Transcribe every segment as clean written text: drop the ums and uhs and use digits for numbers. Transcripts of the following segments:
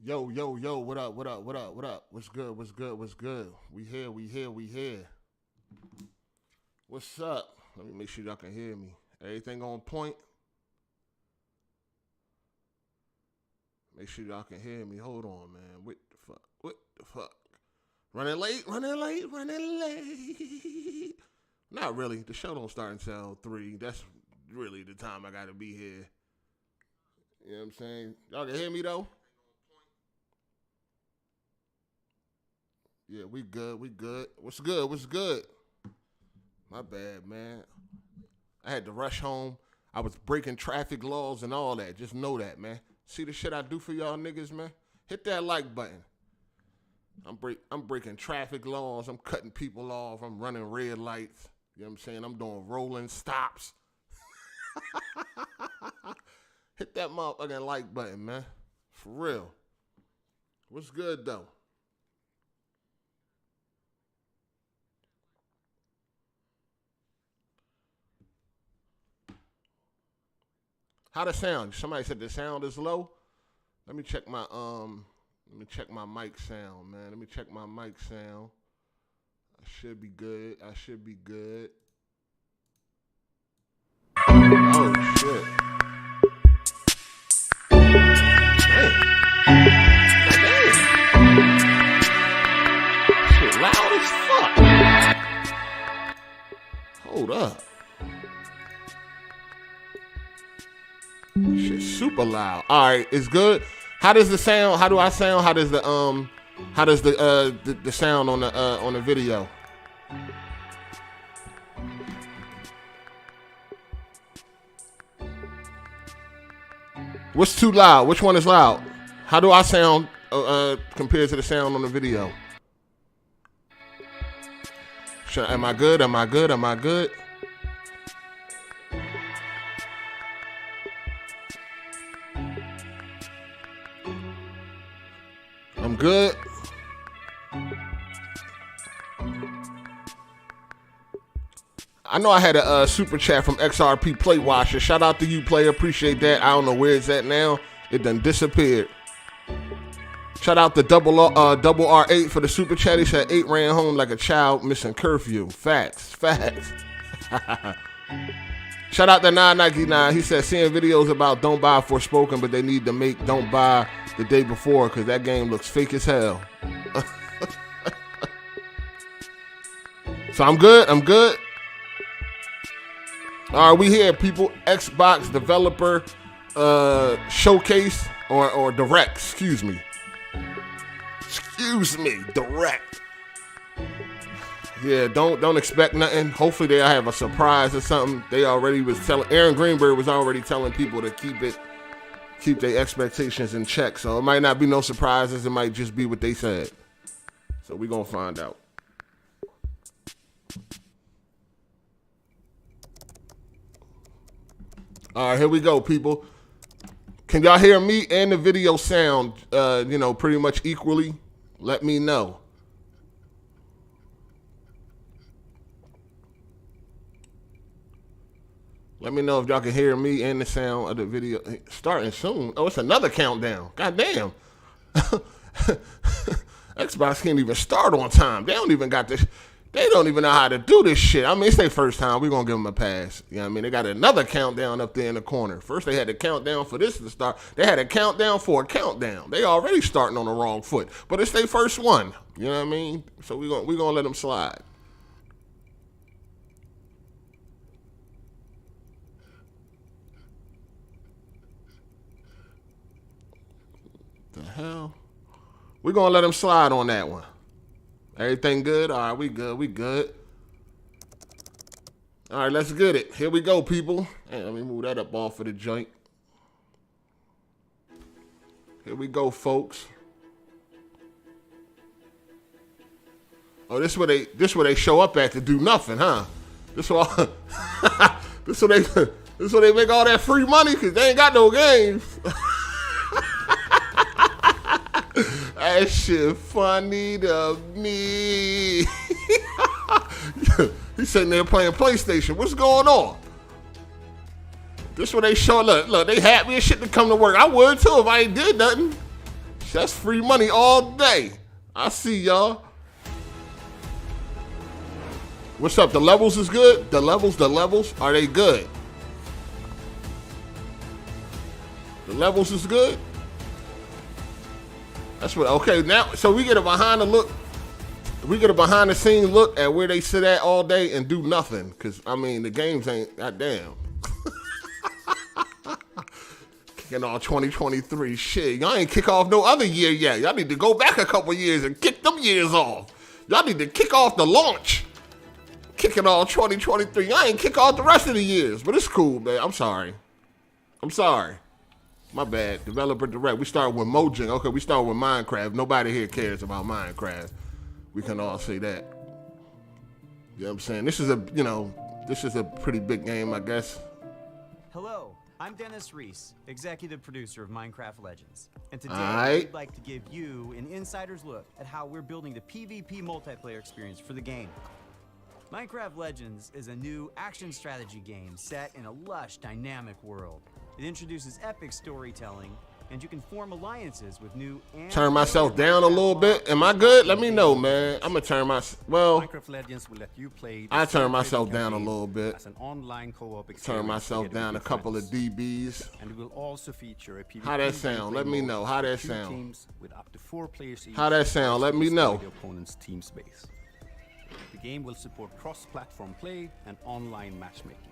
Yo, yo, yo, what up, what up, what up, what up? What's good, what's good, what's good? We here, we here, we here. What's up? Let me make sure y'all can hear me. Everything on point? Make sure y'all can hear me. Hold on, man. What the fuck? What the fuck? Running late, running late, running late. Not really. The show don't start until 3. That's really the time I gotta be here. You know what I'm saying? Y'all can hear me though? Yeah, we good, we good. What's good, what's good? My bad, man. I had to rush home. I was breaking traffic laws and all that. Just know that, man. See the shit I do for y'all niggas, man? Hit that like button. I'm breaking traffic laws. I'm cutting people off. I'm running red lights. You know what I'm saying? I'm doing rolling stops. Hit that motherfucking like button, man. For real. What's good, though? How the sound? Somebody said the sound is low. Let me check my mic sound, man. Let me check my mic sound. I should be good. I should be good. Oh shit. Damn. Damn. Shit loud as fuck. Hold up. Shit super loud. All right, it's good. How does the sound? How do I sound? How does the sound on the video? What's too loud? Which one is loud? How do I sound compared to the sound on the video? Am I good? Am I good? Am I good? I'm good. I know I had a super chat from XRP Plate Washer. Shout out to you, player. Appreciate that. I don't know where it's at now. It done disappeared. Shout out to double R8 for the super chat. He said 8 ran home like a child missing curfew. Facts. Facts. Shout out to 999. He said seeing videos about Don't Buy Forspoken, but they need to make Don't Buy the day before because that game looks fake as hell. So I'm good. I'm good. All right, we here, people. Xbox developer showcase or direct. Excuse me, direct. Yeah, don't expect nothing. Hopefully they have a surprise or something. They already was telling. Aaron Greenberg was already telling people to keep their expectations in check. So it might not be no surprises. It might just be what they said. So we gonna find out. All right, here we go, people. Can y'all hear me and the video sound, pretty much equally? Let me know. Let me know if y'all can hear me and the sound of the video. Starting soon. Oh, it's another countdown. God damn. Xbox can't even start on time. They don't even got this. They don't even know how to do this shit. I mean, it's their first time. We're going to give them a pass. You know what I mean? They got another countdown up there in the corner. First, they had the countdown for this to start. They had a countdown for a countdown. They already starting on the wrong foot. But it's their first one. You know what I mean? So we're gonna let them slide. The hell? We're going to let them slide on that one. Everything good? All right, we good. All right, let's get it. Here we go, people. Hey, let me move that up off of the joint. Here we go, folks. Oh, this is where they show up at to do nothing, huh? This where they make all that free money because they ain't got no games. That shit funny to me. He's sitting there playing PlayStation. What's going on? This where they show, look, they happy as shit to come to work. I would too if I ain't did nothing. That's free money all day. I see y'all. What's up? The levels is good? The levels, are they good? The levels is good? That's what, okay, now, so we get a behind the look. We get a behind the scene look at where they sit at all day and do nothing. Cause I mean, the games ain't, goddamn. Kicking off 2023, shit. Y'all ain't kick off no other year yet. Y'all need to go back a couple years and kick them years off. Y'all need to kick off the launch. Kicking off 2023. Y'all ain't kick off the rest of the years. But it's cool, man. I'm sorry. My bad. Developer direct. We start with Mojang. Okay, we start with Minecraft. Nobody here cares about Minecraft. We can all say that. You know what I'm saying? This is a pretty big game, I guess. Hello, I'm Dennis Reese, executive producer of Minecraft Legends. And today we'd like to give you an insider's look at how we're building the PvP multiplayer experience for the game. Minecraft Legends is a new action strategy game set in a lush, dynamic world. It introduces epic storytelling, and you can form alliances with new and turn myself down a little bit. Am I good? Let me know, man. I'm gonna turn Minecraft Legends will let you play I turn myself down a little bit. As an online co-op experience. Turn myself down a couple of dBs. And it will also feature a PvP. How that sound? Let me know. How that sound? Teams with up to 4 players each. How that sound? Let me know. The opponent's team space. The game will support cross-platform play and online matchmaking.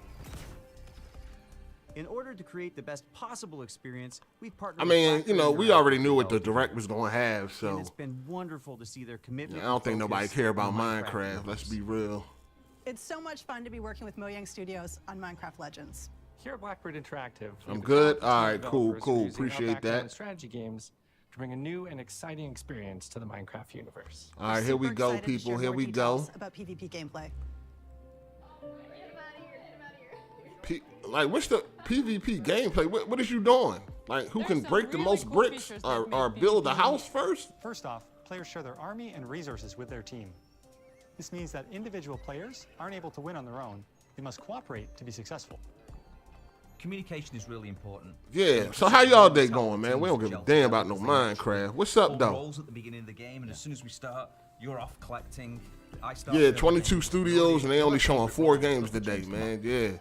In order to create the best possible experience, we've partnered. I mean, you know, we already knew what the direct was gonna have, so. And it's been wonderful to see their commitment. I don't think nobody care about Minecraft. Let's be real. It's so much fun to be working with Mojang Studios on Minecraft Legends. Here at Blackbird Interactive, I'm good. All right, cool. Appreciate that. Strategy games to bring a new and exciting experience to the Minecraft universe. All right, here we go, people. Here we go. About PvP gameplay. Like, what's the PvP gameplay? What is you doing? Like, who can break the most bricks or build the house first? First off, players share their army and resources with their team. This means that individual players aren't able to win on their own. They must cooperate to be successful. Communication is really important. Yeah, so how y'all day going, man? We don't give a damn about no Minecraft. What's up, though? Roles at the beginning of the game, and as soon as we start, you're off collecting. Yeah, 22 studios, and they only showing 4 games today, man. Yeah.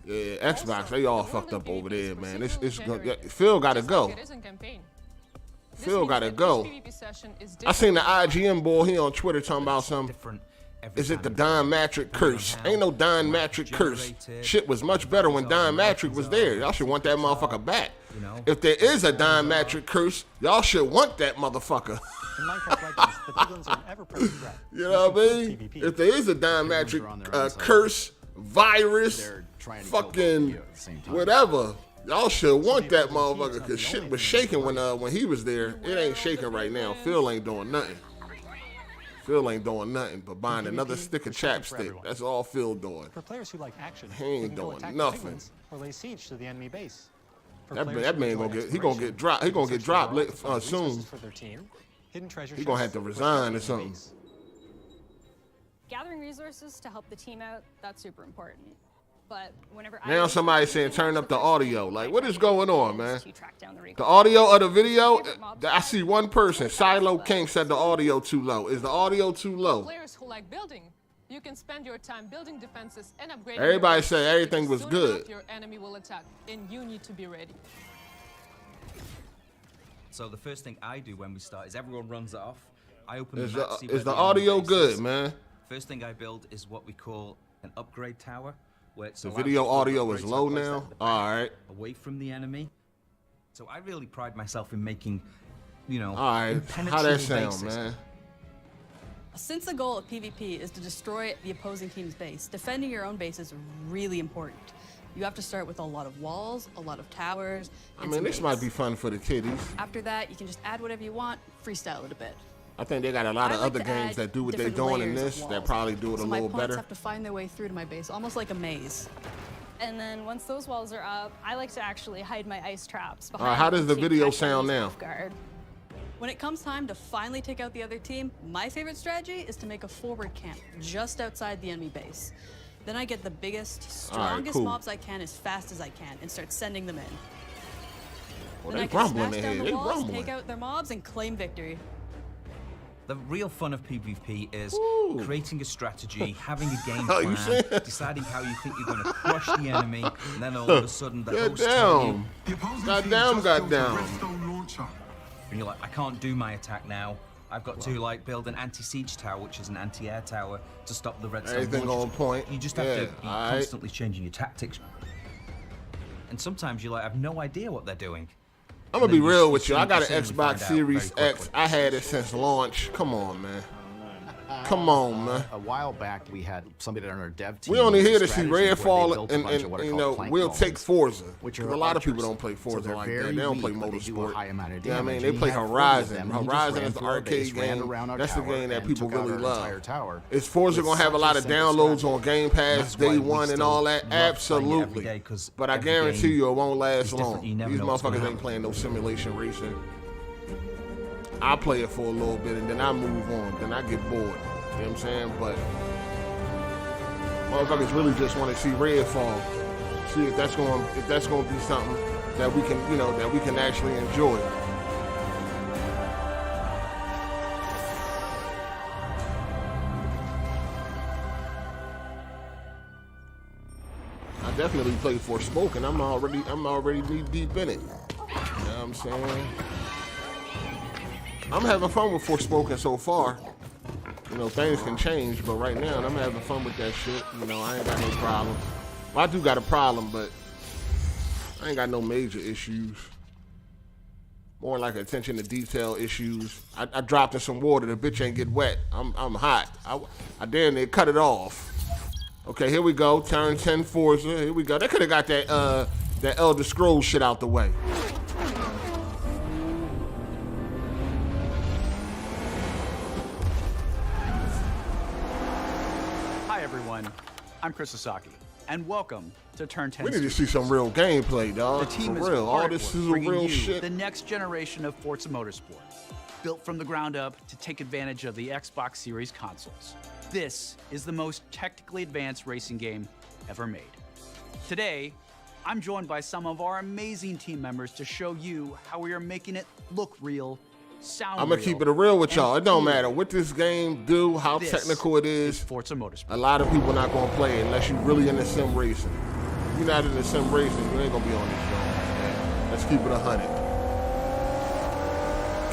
Yeah, Xbox, they all fucked up over there, man. It's Phil gotta go. Phil gotta go. I seen the IGN boy here on Twitter talking about something. Is it the Don Matrick curse? Ain't no Don Matrick curse. Shit was much better when Don Matrick was there. Y'all should want that motherfucker back. If there is a Don Matrick curse, y'all should want that motherfucker. In Minecraft Legends, the piglins are an ever-present threat. You know what I mean? If there is a Don Matrick curse, virus, fucking whatever, y'all should want that motherfucker, because shit was shaking when he was there. It ain't shaking right now. Phil ain't doing nothing. Phil ain't doing nothing but buying another stick of chapstick. That's all Phil doing. For players who like action, he ain't doing nothing. Or lay siege to the enemy base. That man gonna get dropped. He gonna get dropped soon. He gonna have to resign or something. Gathering resources to help the team out, that's super important. But whenever now somebody's saying turn up the audio. Like, what is going on, man? The audio of the video, I see one person. Silo King said the audio too low. Is the audio too low? Players who like building, you can spend your time building defenses and upgrading. Everybody said everything was good. Your enemy will attack, and you need to be ready. So the first thing I do when we start is everyone runs off. I open the map. Is the audio good, man? First thing I build is what we call an upgrade tower. The video audio is low now? Alright. Away from the enemy. So I really pride myself in making, you know, alright. How that sound, man? Since the goal of PvP is to destroy the opposing team's base, defending your own base is really important. You have to start with a lot of walls, a lot of towers. I mean, this might be fun for the kiddies. After that, you can just add whatever you want, freestyle it a bit. I think they got a lot of other games that do what they're doing in this that probably do it a little better. My opponents have to find their way through to my base, almost like a maze. And then once those walls are up, I like to actually hide my ice traps behind. How does the video sound now? When it comes time to finally take out the other team, my favorite strategy is to make a forward camp just outside the enemy base. Then I get the biggest, strongest mobs I can as fast as I can and start sending them in. Then they I can rumbling smash in down here. the They walls, rumbling. take out their mobs, and claim victory. The real fun of PvP is Ooh. creating a strategy, having a game Oh, you plan, saying? deciding how you think you're going to crush the enemy, and then all of a sudden the host Goddamn. tell you, Goddamn. and you're like, I can't do my attack now. I've got to like build an anti-siege tower, which is an anti-air tower, to stop the redstone Everything launchers. on point. You just have Yeah, to be alright. constantly changing your tactics. And sometimes you like have no idea what they're doing. I'm gonna be And then real with you. I soon- got you an suddenly Xbox find out Series very X. quickly. I had it since launch. Come on, man. Come on, man. A while back, we had somebody on our dev team. We only here to see strategy where they Redfall built a and, bunch of what are you called know, plank we'll take moments, Forza. which 'Cause are a lot of people archers. don't play So Forza they're like that. very They don't play weak, but they do a Motorsport. high amount of Yeah, I damage. mean, they And play he had 40 of Horizon. them, and he just Horizon ran is the through our base, arcade ran game. around our That's the tower, game that and people took out really our love. entire tower Is Forza with gonna have a such lot of simple downloads strategy. on Game Pass That's why day we one and still all that? love playing it every Absolutely. day, 'cause But I every guarantee game you it won't last is different. long. You never These know what's gonna motherfuckers ain't happen. playing no simulation racing. I play it for a little bit and then I move on. Then I get bored. You know what I'm saying? But motherfuckers really just want to see Redfall. See if that's going to be something that we can, you know, that we can actually enjoy. I definitely play Forspoken. I'm already knee deep in it. You know what I'm saying? I'm having fun with Forspoken so far. You know, things can change, but right now I'm having fun with that shit. You know, I ain't got no problem. Well, I do got a problem, but I ain't got no major issues. More like attention to detail issues. I dropped in some water, the bitch ain't get wet. I'm hot. I damn near cut it off. Okay, here we go. Turn 10 Forza. Here we go. They could have got that Elder Scrolls shit out the way. Hi everyone, I'm Chris Sasaki, and welcome to Turn 10. We need to see some real gameplay, dog. The team For is real. All hard this at work is a bringing real you shit. the next generation of Forza Motorsport, built from the ground up to take advantage of the Xbox Series consoles. This is the most technically advanced racing game ever made. Today, I'm joined by some of our amazing team members to show you how we are making it look real, sound I'm gonna real, keep it real with and y'all. It don't feel matter what this game do, how This technical it is. Forza Motorsport. A lot of people not gonna play it unless you really into sim racing. If you're not into sim racing, you ain't gonna be on this show. Let's keep it 100.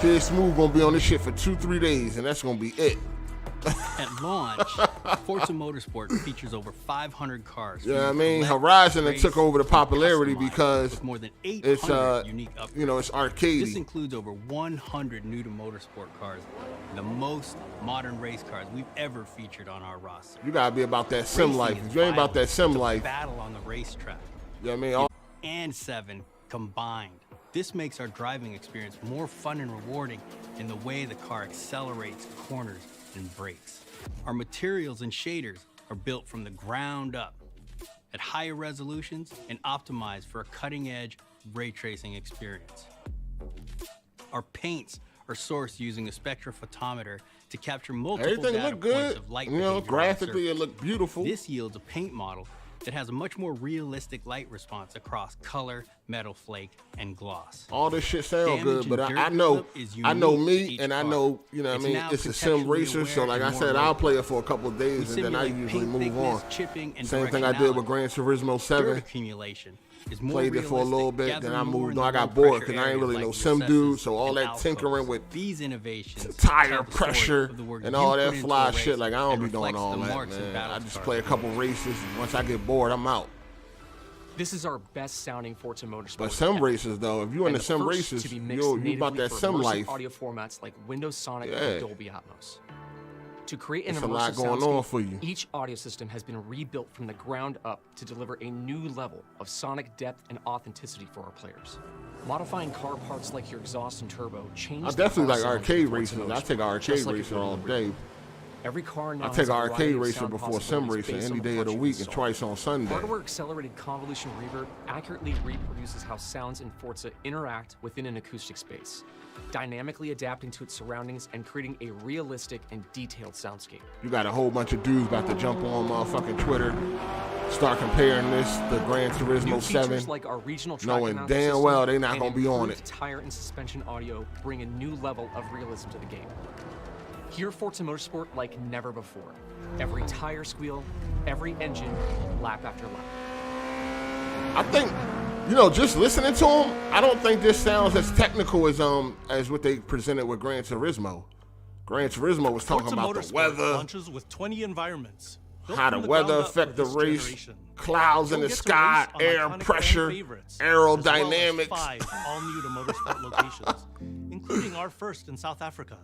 Kid Smooth gonna be on this shit for 2-3 days, and that's gonna be it. At launch, Forza Motorsport features over 500 cars. You know what I mean? Horizon that took over the popularity because with more than it's 800 unique upgrades. you know, it's arcadey. This includes over 100 new to motorsport cars, the most modern race cars we've ever featured on our roster. You gotta be about that sim Racing life. is If you ain't about that sim violent. life, It's a battle on the racetrack. you know what I mean? All And 7 combined. This makes our driving experience more fun and rewarding in the way the car accelerates, corners, and brakes. Our materials and shaders are built from the ground up at higher resolutions and optimized for a cutting-edge ray tracing experience. Our paints are sourced using a spectrophotometer to capture multiple everything data look points good. of light You know, behavior on the graphically it surface. look beautiful. This yields a paint model that has a much more realistic light response across color, metal flake, and gloss. All this shit sound Damage good, but and I dirt know, buildup is I know unique to me, each and I car. know, you know what I It's mean? now It's a sim contextually racer, so aware like I and said, more I'll local. play it for a couple of We days, and then I simulate usually paint move thickness, on. chipping, and Same thing I did with directionality. Gran Turismo Dirt 7. accumulation is more Played it for a little realistic, bit, then I gathering more moved in on. the I got low bored pressure because I ain't areas really no like sim recesses dude, so all and that alcoves. tinkering with These innovations tire tell the story pressure of the work and you all put that into fly a race shit, like I don't and be doing reflects all the that, marks and man. battle I just scars. play a couple races. Once I get bored, I'm out. This is our best sounding Forza Motorsport. But sim ever. races, though, if you And into the sim first races, to be mixed you natively about that for sim immersive life. audio formats like Windows Sonic Yeah. and Dolby Atmos. To create an It's a immersive lot going on soundscape, for you. each audio system has been rebuilt from the ground up to deliver a new level of sonic depth and authenticity for our players. Modifying car parts like your exhaust and turbo changed I the definitely car like sound arcade for Forza racing. I Motorsport, take an arcade just like it racer would all in real. day. Every car now I take has a an arcade variety of racer sound before sim possibilities racing based any on the day of the parts you week and install. twice on Sunday. Hardware-accelerated convolution reverb accurately reproduces how sounds in Forza interact within an acoustic space, dynamically adapting to its surroundings and creating a realistic and detailed soundscape. You got a whole bunch of dudes about to jump on motherfucking Twitter, start comparing this to Gran Turismo New 7, features like our regional track knowing analysis damn system well they not and gonna be on improved it. Tire and suspension audio bring a new level of realism to the game. Hear Forza Motorsport like never before. Every tire squeal, every engine, lap after lap. I think, you know, just listening to them, I don't think this sounds as technical as what they presented with Gran Turismo. Gran Turismo was talking Forza about Motorsport the weather, launches with 20 environments. built how from the the ground weather up affect for the this race, generation. clouds in You'll the get to sky, race on air iconic pressure, fan favorites, aerodynamics. as well as 5 all-new to Motorsport locations, including our first in South Africa,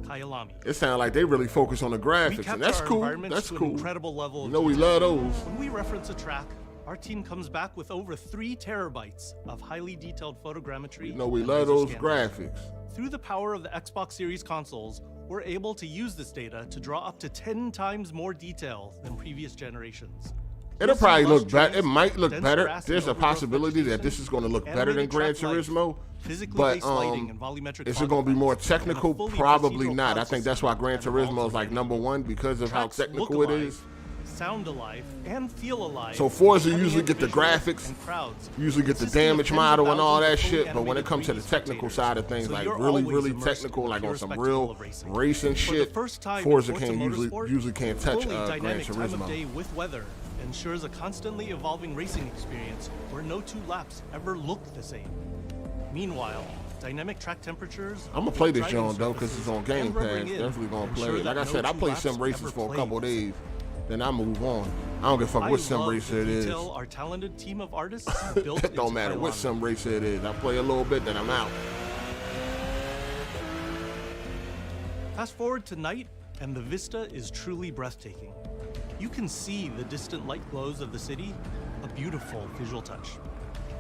Kyalami. It sounds like they really focus on the We graphics, and capture that's our cool. environments That's to an cool. incredible level You of know we detail. love those. When we reference a track, our team comes back with over 3 terabytes of highly detailed photogrammetry. You know we and love laser those scanners. graphics. Through the power of the Xbox Series consoles, we're able to use this data to draw up to 10 times more detail than previous generations. It'll You'll see probably lush look better. It trees, might look dense better. grass and There's a overgrowth possibility that this is going to look better than animated Gran track lights, Turismo. physically But based lighting and volumetric is fog it going to be more effects, and a technical? fully Probably procedural not. I console think that's why Gran system and Turismo is like multiplayer. #1 because of how Tracks look technical it alive, is. sound alive, and feel alive. So Forza cutting usually edge get the visuals graphics, and crowds, usually get the consisting of damage tens of model and all that thousands of fully shit. But when it animated comes to the 3D technical spectators, side of things, so like you're really, always really immersed technical, in like pure on some spectacle real of racing. racing For the shit, first time in Forza Forza can't Motorsport, usually can't touch fully Gran dynamic time of Turismo. day with weather ensures a constantly evolving racing experience where no 2 laps ever look the same. Meanwhile, dynamic track temperatures. I'm gonna play this driving joint though because it's on Game and Pass. rubbering in Definitely gonna play ensure it. Like that I said, no I 2 play laps sim races ever for a play. couple of days, then I move on. I don't give a fuck what sim love racer the it is. detail our talented team of artists have built It don't into matter what Kyalami. sim racer it is. I play a little bit, then I'm out. Fast forward to night, and the vista is truly breathtaking. You can see the distant light glows of the city, a beautiful visual touch.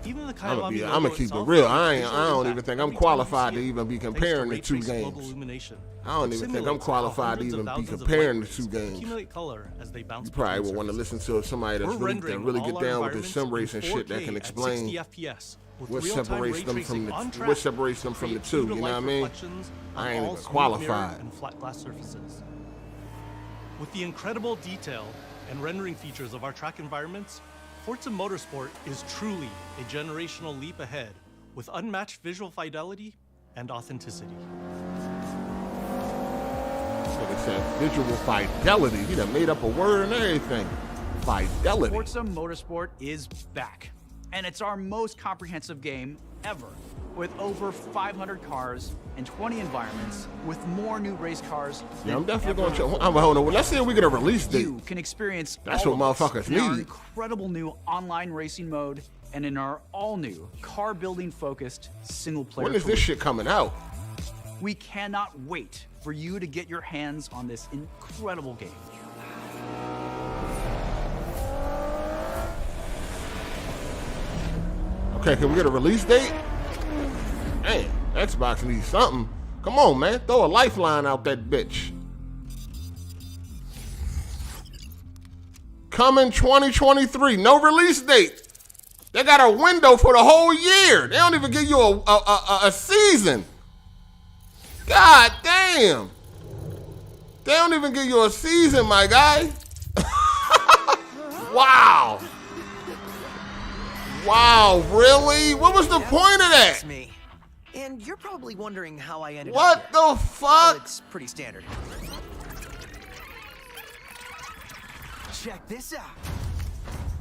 Even the I'm Kyalami gonna logo keep it itself real. has I visual don't impact even think every I'm time qualified you to see it, even be thanks to comparing the ray 2 tracing global games. illumination, I don't which even think I'm simulates how qualified to hundreds of even be thousands of comparing light the 2 rays games. accumulate color as they bounce You probably between would want to surfaces. listen to somebody that's We're really, rendering that really all get our down with this sim environments racing in shit that 4K can at 60 explain FPS with what real-time separates ray them from tracing the on what track separates them to from the create 2. You know true-to-life what I mean? reflections on I ain't all even smooth mirror qualified. and flat glass surfaces. With the incredible detail and rendering features of our track environments, Forza Motorsport is truly a generational leap ahead with unmatched visual fidelity and authenticity. So they said visual fidelity. He done made up a word and everything. Fidelity. Forza Motorsport is back, and it's our most comprehensive game ever, with over 500 cars and 20 environments, with more new race cars. Yeah, I'm than definitely ever going to. I'm hold on. Let's see if we get a release date. You can experience That's all what of this motherfuckers in our need. incredible new online racing mode and in our all-new car-building-focused single-player. When is this shit coming out? We cannot wait for you to get your hands on this incredible game. Okay, can we get a release date? Man, Xbox needs something. Come on, man. Throw a lifeline out that bitch. Coming 2023. No release date. They got a window for the whole year. They don't even give you a season. God damn. They don't even give you a season, my guy. Wow. Wow, really? What was the point of that? That's me. And you're probably wondering how I ended What up here. the fuck? Well, it's pretty standard. Check this out.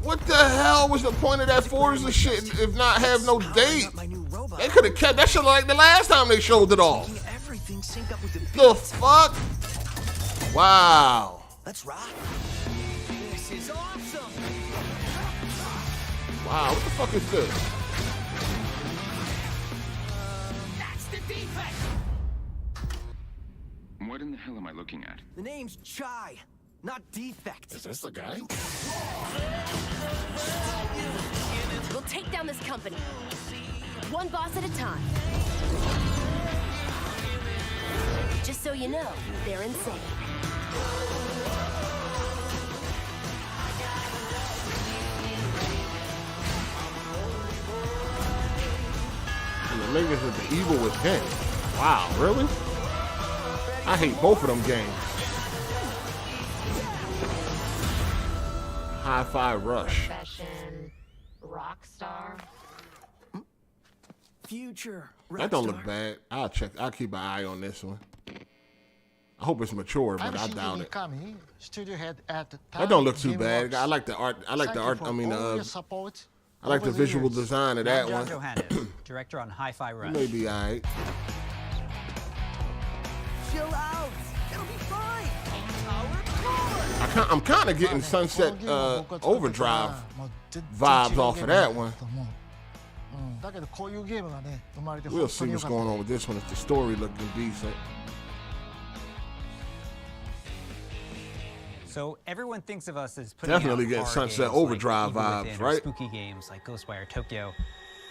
What the hell was the point of that Forza shit if not have no date? They could have kept that shit like the last time they showed it off. Everything sync up with the The fuck? Wow. Let's rock. This is awesome. Wow, what the fuck is this? That's the defect. What in the hell am I looking at? The name's Chai, not Defect. Is this the guy? We'll take down this company, one boss at a time. Just so you know, they're insane. And the niggas is the evilest game. Wow, really? I hate both of them games. Hi-Fi Rush. Profession, Rockstar. Future. That don't look bad. I'll check. I'll keep an eye on this one. I hope it's mature, but I doubt it. That don't look too bad. I like the art. I like the art. I mean, I like the visual design of that one. Director on Hi-Fi Rush. Maybe alright. Chill out. It'll be fine. I'm kind of getting Sunset Overdrive vibes off of that one. We'll see what's going on with this one if the story looking decent. So everyone thinks of us as putting Definitely out getting horror Sunset games Overdrive like Evil vibes, Within or right? Spooky games like Ghostwire Tokyo,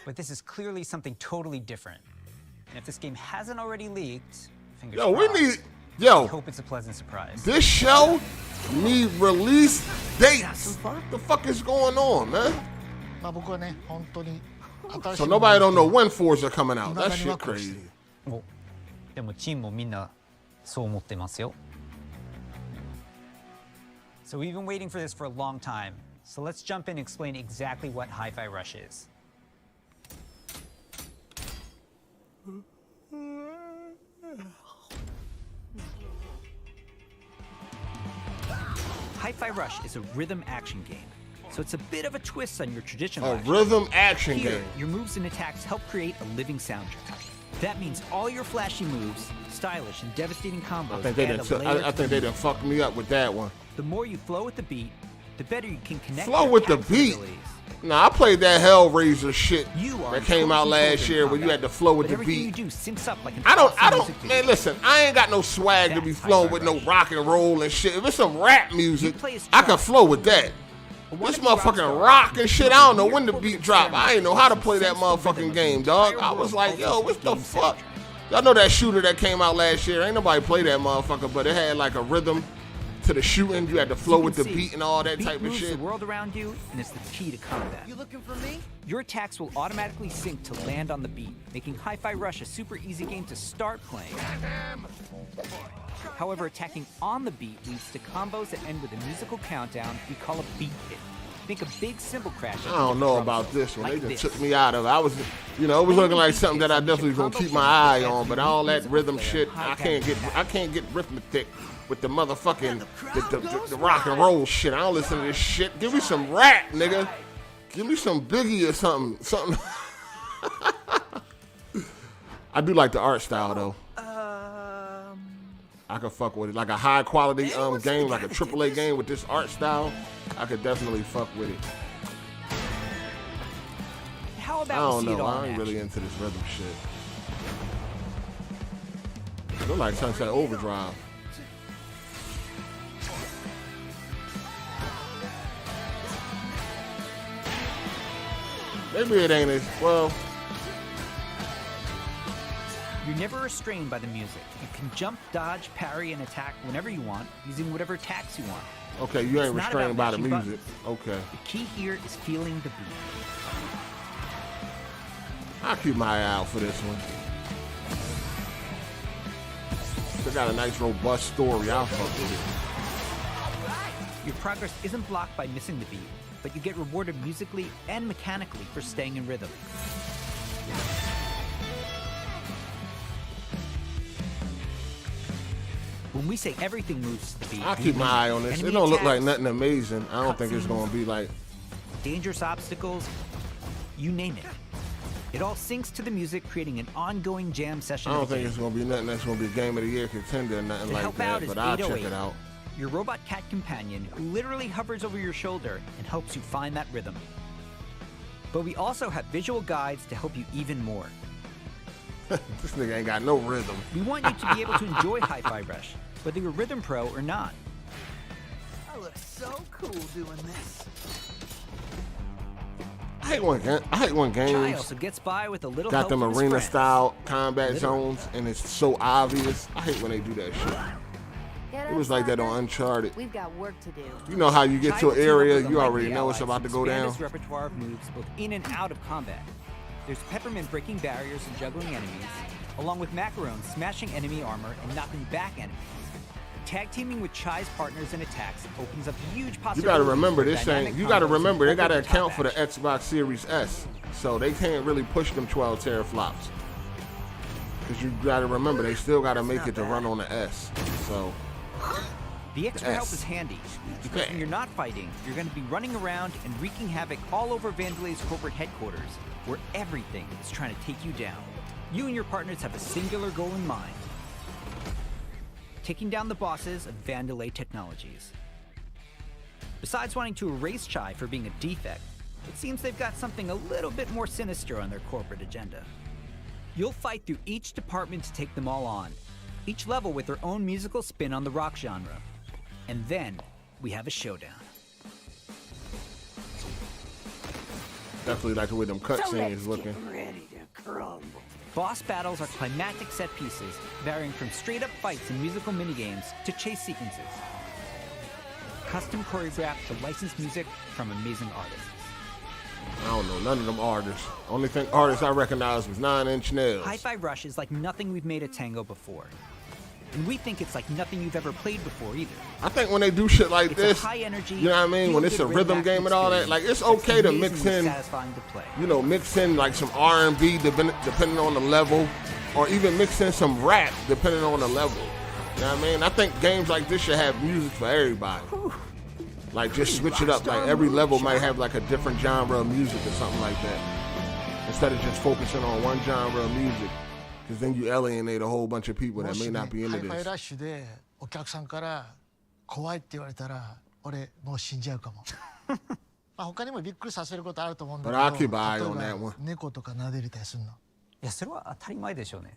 but this is clearly something totally different. And if this game hasn't already leaked, fingers crossed. I hope it's a pleasant surprise. This show need release dates. What the fuck is going on, man? So nobody don't know when Forza coming out. That shit crazy. でもチームもみんなそう思ってますよ。So we've been waiting for this for a long time. So let's jump in and explain exactly what Hi-Fi Rush is. Hi-Fi Rush is a rhythm action game. So it's a bit of a twist on your traditional action. Rhythm action Here, game. Your moves and attacks help create a living soundtrack. That means all your flashy moves, stylish and devastating combos. I think they done fucked me up with that one. The more you flow with the beat, the better you can connect. Flow your with the attack beat. abilities. Nah, I played that Hellraiser shit that are came out totally last year where you had to flow with the Everything you beat. do syncs up like an I awesome don't, music man, listen, I ain't got no swag to be flowing with no rock and roll and shit. If it's some rap music, I can flow with that. This motherfucking rock and shit, I don't know when the beat drop. I ain't know how to play that motherfucking game, dog. I was like, yo, what the fuck? Y'all know that shooter that came out last year? Ain't nobody play that motherfucker, but it had like a rhythm to the shooting. You had to flow with the beat and all that type of moves shit. the world around you, and it's the key to combat. You looking for me? Your attacks will automatically sync to land on the beat, making Hi-Fi Rush a super easy game to start playing. However, attacking on the beat leads to combos that end with a musical countdown we call a beat hit. Think a big cymbal crash. I don't know about this one. They just took me out of it. I was, you know, it was looking like something that I definitely was gonna keep my eye on, but all that rhythm shit, I can't get arithmetic with the motherfucking the rock and roll shit. I don't listen to this shit. Give me some rap, nigga. Give me some Biggie or something. I do like the art style though. I could fuck with it. Like a high quality game, like a AAA game with this art style, I could definitely fuck with it. How I about don't we see it know. all I in ain't really action? into this rhythm shit. Look like Sunset Overdrive. Maybe it ain't as well. You're never restrained by the music. You can jump, dodge, parry, and attack whenever you want, using whatever attacks you want. Okay, you ain't It's not restrained by about the mashing music. buttons. Okay. The key here is feeling the beat. I'll keep my eye out for this one. They got a nice, robust story. I'll fuck with it. Your progress isn't blocked by missing the beat, but you get rewarded musically and mechanically for staying in rhythm. When we say everything moves to the beat, I'll keep my eye on this. It don't look like nothing amazing. I don't think it's gonna be like dangerous obstacles, you name it. It all syncs to the music, creating an ongoing jam session. I don't think it's gonna be nothing that's gonna be Game of the Year contender or nothing like that. But I'll check it out. Your robot cat companion, who literally hovers over your shoulder and helps you find that rhythm. But we also have visual guides to help you even more. This nigga ain't got no rhythm. We want you to be able to enjoy Hi-Fi Rush, whether you're a rhythm pro or not. I look so cool doing this. I hate when Chai games also gets by with a little got help them from his arena friends. style combat zones and it's so obvious. I hate when they do that shit. Get It was like that on Uncharted. We've got work to do. You know how you get Chai to will an team up area, with a you already likely know it's ally about to go expand down. his repertoire of moves both in and out of combat. There's Peppermint breaking barriers and juggling enemies, along with Macaron smashing enemy armor and knocking back enemies. Tag teaming with Chai's partners and attacks opens up huge possibilities. You gotta remember this dynamic ain't. You gotta combos remember they over got an the top account for the action. Xbox Series S, so they can't really push them 12 teraflops. Cause you gotta remember they still gotta make it to run on the S. So The extra help S. is handy, because when you're not fighting, you're going to be running around and wreaking havoc all over Vandelay's corporate headquarters, where everything is trying to take you down. You and your partners have a singular goal in mind: taking down the bosses of Vandelay Technologies. Besides wanting to erase Chai for being a defect, it seems they've got something a little bit more sinister on their corporate agenda. You'll fight through each department to take them all on, each level with their own musical spin on the rock genre. And then we have a showdown. definitely like the way them cutscenes looking. Boss battles are climactic set pieces, varying from straight-up fights and musical minigames to chase sequences. Custom choreographed to licensed music from amazing artists. I don't know none of them artists. Only thing artists I recognize was 9 Inch Nails. Hi-Fi Rush is like nothing we've made at Tango before. And we think it's like nothing you've ever played before either. I think when they do shit like It's a this, high energy, you know what I mean? When it's a rhythm game and all that, like it's okay to mix in, satisfying to play. you know, mix in like some R&B depending on the level, or even mix in some rap depending on the level. You know what I mean? I think games like this should have music for everybody. Like just switch it up. Like every level might have like a different genre of music or something like that, instead of just focusing on one genre of music. Because then you alienate a whole bunch of people that may not be into ハイファイ this. ラッシュでお客さんから怖いって言われたら俺もう死んじゃうかも。まあ他にもびっくりさせることあると思うんだ But けど。 I'll keep an eye on 例 that え one. ば猫とか撫でれたりするの。いや、それは当たり前でしょうね。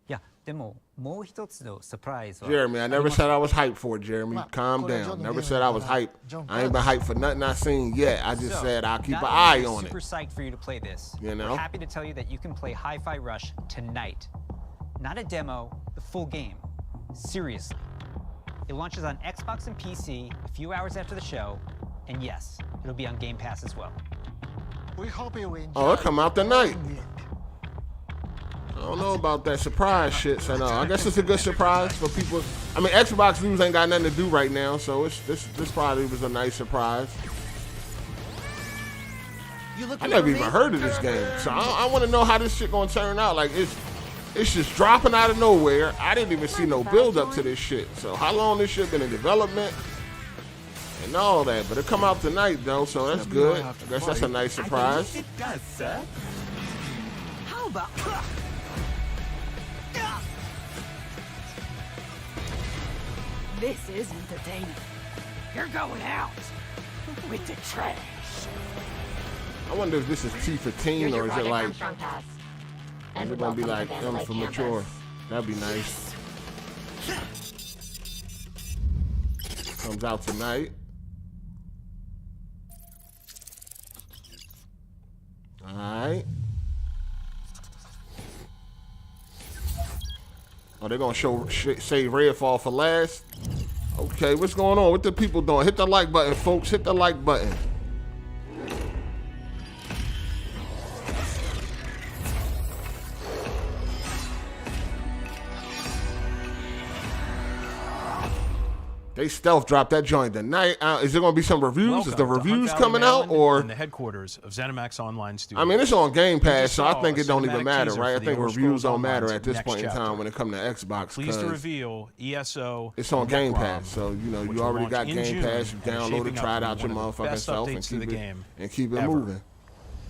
いや、でももう一つのサプライズは Jeremy, I never said I was hyped for it, Jeremy. Calm down. Never said I was hyped. I ain't been hyped for nothing I seen yet. I just said I'll keep an eye on it. Super psyched for you to play this. You know? We're happy to tell you that you can play Hi-Fi Rush tonight. Not a demo, the full game. Seriously. It launches on Xbox and PC a few hours after the show, and yes, it'll be on Game Pass as well. We hope you enjoy. Oh, it come out tonight. I don't know about that surprise shit, so no. I guess it's a good surprise for people. I mean, Xbox news ain't got nothing to do right now, so this probably was a nice surprise. I never even heard of this game, so I want to know how this shit gonna turn out. Like it's just dropping out of nowhere. I didn't even see no build up to this shit. So how long this shit been in development and all that? But it come out tonight though, so that's good. I guess that's a nice surprise. It does, sir. How about... This is entertaining. You're going out with the trash. I wonder if this is T for teen or is it like, is it gonna be like M for mature? That'd be nice. Comes out tonight. All right. Oh, they're gonna save Redfall for last. Okay, what's going on? What the people doing? Hit the like button, folks. Hit the like button. They stealth dropped that joint tonight. Is there gonna be some reviews? Is the reviews coming out or? In the headquarters of ZeniMax Online Studios. I mean, it's on Game Pass, so I think it don't even matter, right? I think reviews don't matter at this point in time when it comes to Xbox. Pleased to reveal ESO. It's on Game Pass, so you know you already got Game Pass. You download it, try it out your motherfucking self, and keep it moving.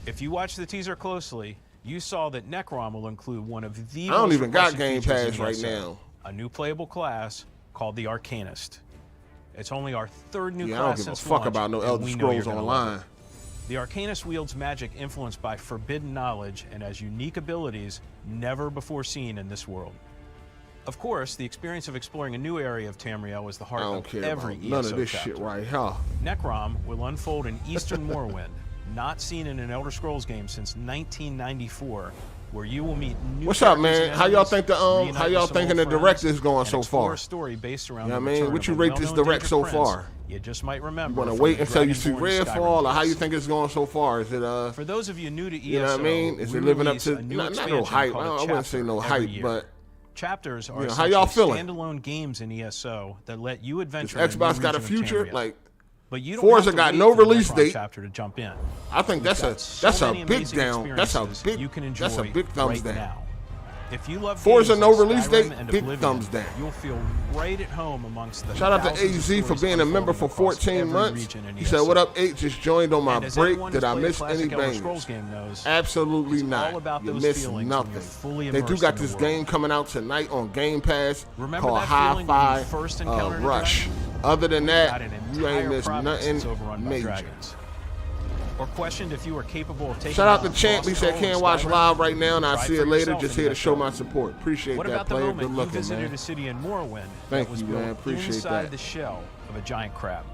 If you watch the teaser closely, you saw that Necrom will include one of the. I don't even got Game Pass right now. A new playable class called the Arcanist. It's only our third new class I don't give a since fuck launch, about no and Elder we know Scrolls you're gonna Online. love it. The Arcanist wields magic influenced by forbidden knowledge and has unique abilities never before seen in this world. Of course, the experience of exploring a new area of Tamriel is the heart of every ESO none of this chapter. shit right here. Necrom will unfold in Eastern Morrowind, not seen in an Elder Scrolls game since 1994, where you will meet new What's up, characters man? and How y'all enemies, think the reunite how with y'all some thinking old the friends, direct is going and so explore far? a story based around You know the what I mean? return What of you a rate this well-known direct Daedric so prince far? You just might remember. You want to from wait the until you see Dragonborn Redfall, Skyrim or how you days. think it's going so far? Is it For those of you new to ESO, you know what I mean? Is we it living up release to a new not no expansion hype? called I a wouldn't say chapter no every hype, year. but chapters are you know, how y'all feeling? standalone games in ESO that let you Is adventure. in a new Xbox got a region of future? Tamriel. Like But you don't Forza have to got wait no for the release Necron date. chapter to jump in. I think We've that's got a so many big amazing down. That's a experiences big you can enjoy that's a big thumbs right down. now. If you love Forza games no like release Skyrim date, and big Oblivion, thumbs down. You'll feel right at home amongst the Shout out to thousands of AZ for stories being a member for unfolding across 14 every months. region in He said, "What ESO. up, 8? Just joined on my And as break. anyone Did who's I played a miss any classic Elder bangers?" Scrolls game knows, Absolutely it's not. all about You those missed feelings when you're nothing. fully They do immersed got in the this world. game coming out tonight on Game Pass Remember called that feeling when you Hi-Fi first encountered a Rush. dragon? Other than Got that, an you ain't entire missed province that's nothing overrun by major. dragons. Or questioned if you were capable of taking Shout out to on Champ. He Lost said Call can't of watch Skyrim. live right now, and I'll Try see for it later. yourself Just in here to show ESO. my support. Appreciate What that, about the player. moment Good you looking, visited man. a city in Morrowind Thank that was you, built man. Appreciate inside that. the shell of a giant crab?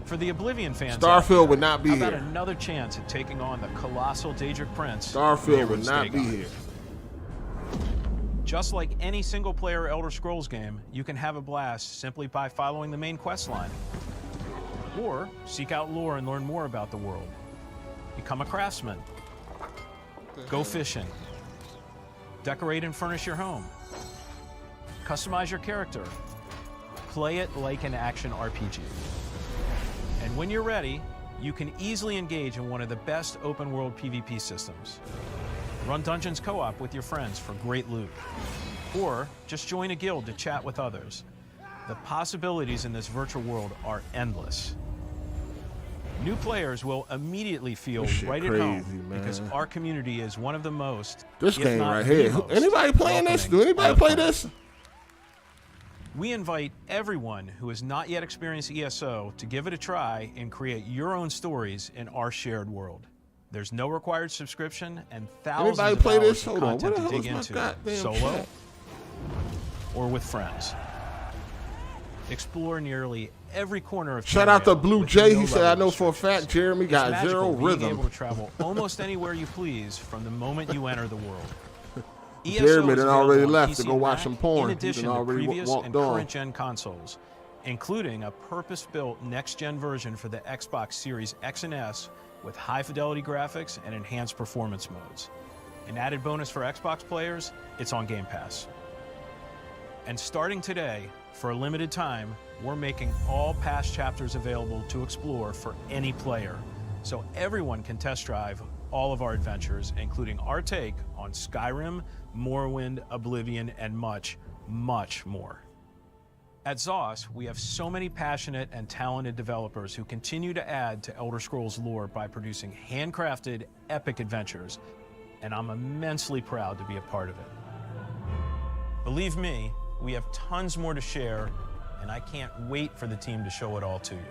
For the Oblivion fans, Starfield would not be how about here. another chance at taking on the colossal Daedric Prince? Starfield would not be here. Just like any single-player Elder Scrolls game, you can have a blast simply by following the main quest line. Or seek out lore and learn more about the world. Become a craftsman. Go fishing. Decorate and furnish your home. Customize your character. Play it like an action RPG. And when you're ready, you can easily engage in one of the best open-world PvP systems. Run dungeons co-op with your friends for great loot. Or just join a guild to chat with others. The possibilities in this virtual world are endless. New players will immediately feel This shit right at crazy, home man. because our community is one of the most, This if game not right the here. most, Anybody playing this? Do welcoming anybody of play friends. this? We invite everyone who has not yet experienced ESO to give it a try and create your own stories in our shared world. There's no required subscription and thousands Anybody of play hours this? of Hold on. content Where the to dig hell is into, my goddamn solo chat? or with friends. Explore nearly every corner of Shout out to Tamriel Blue with Jay. no He said, "I level know for a fact Jeremy It's got magical zero being rhythm." able to travel almost anywhere you please from the moment you enter the world. ESO Jeremy is done already available on left PC to go and watch Mac, some porn. In He addition done to already previous walked and on. current gen consoles, including a purpose-built next-gen version for the Xbox Series X and S with high-fidelity graphics and enhanced performance modes. An added bonus for Xbox players, it's on Game Pass. And starting today, for a limited time, we're making all past chapters available to explore for any player, so everyone can test drive all of our adventures, including our take on Skyrim, Morrowind, Oblivion, and much, much more. At ZOS, we have so many passionate and talented developers who continue to add to Elder Scrolls lore by producing handcrafted, epic adventures, and I'm immensely proud to be a part of it. Believe me, we have tons more to share, and I can't wait for the team to show it all to you.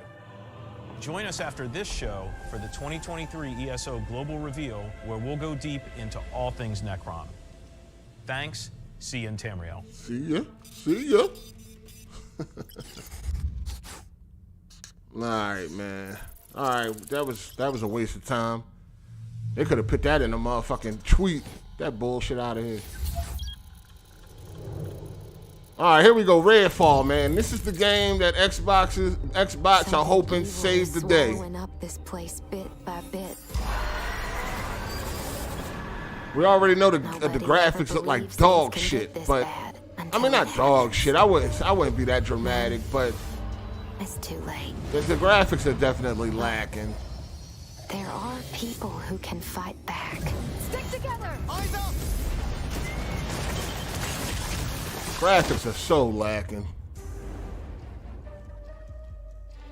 Join us after this show for the 2023 ESO Global Reveal, where we'll go deep into all things Necron. Thanks. See you in Tamriel. See ya. See ya. All right, man. All right, that was a waste of time. They could have put that in a motherfucking tweet. That bullshit out of here. All right, here we go. Redfall, man. This is the game that Xbox are hoping saved the day. Swallowing up this place bit by bit. We already know the graphics look like dog shit, but I mean not dog shit. I wouldn't be that dramatic, but It's too late. the graphics are definitely lacking. There are people who can fight back. Stick together! Eyes up! Graphics are so lacking.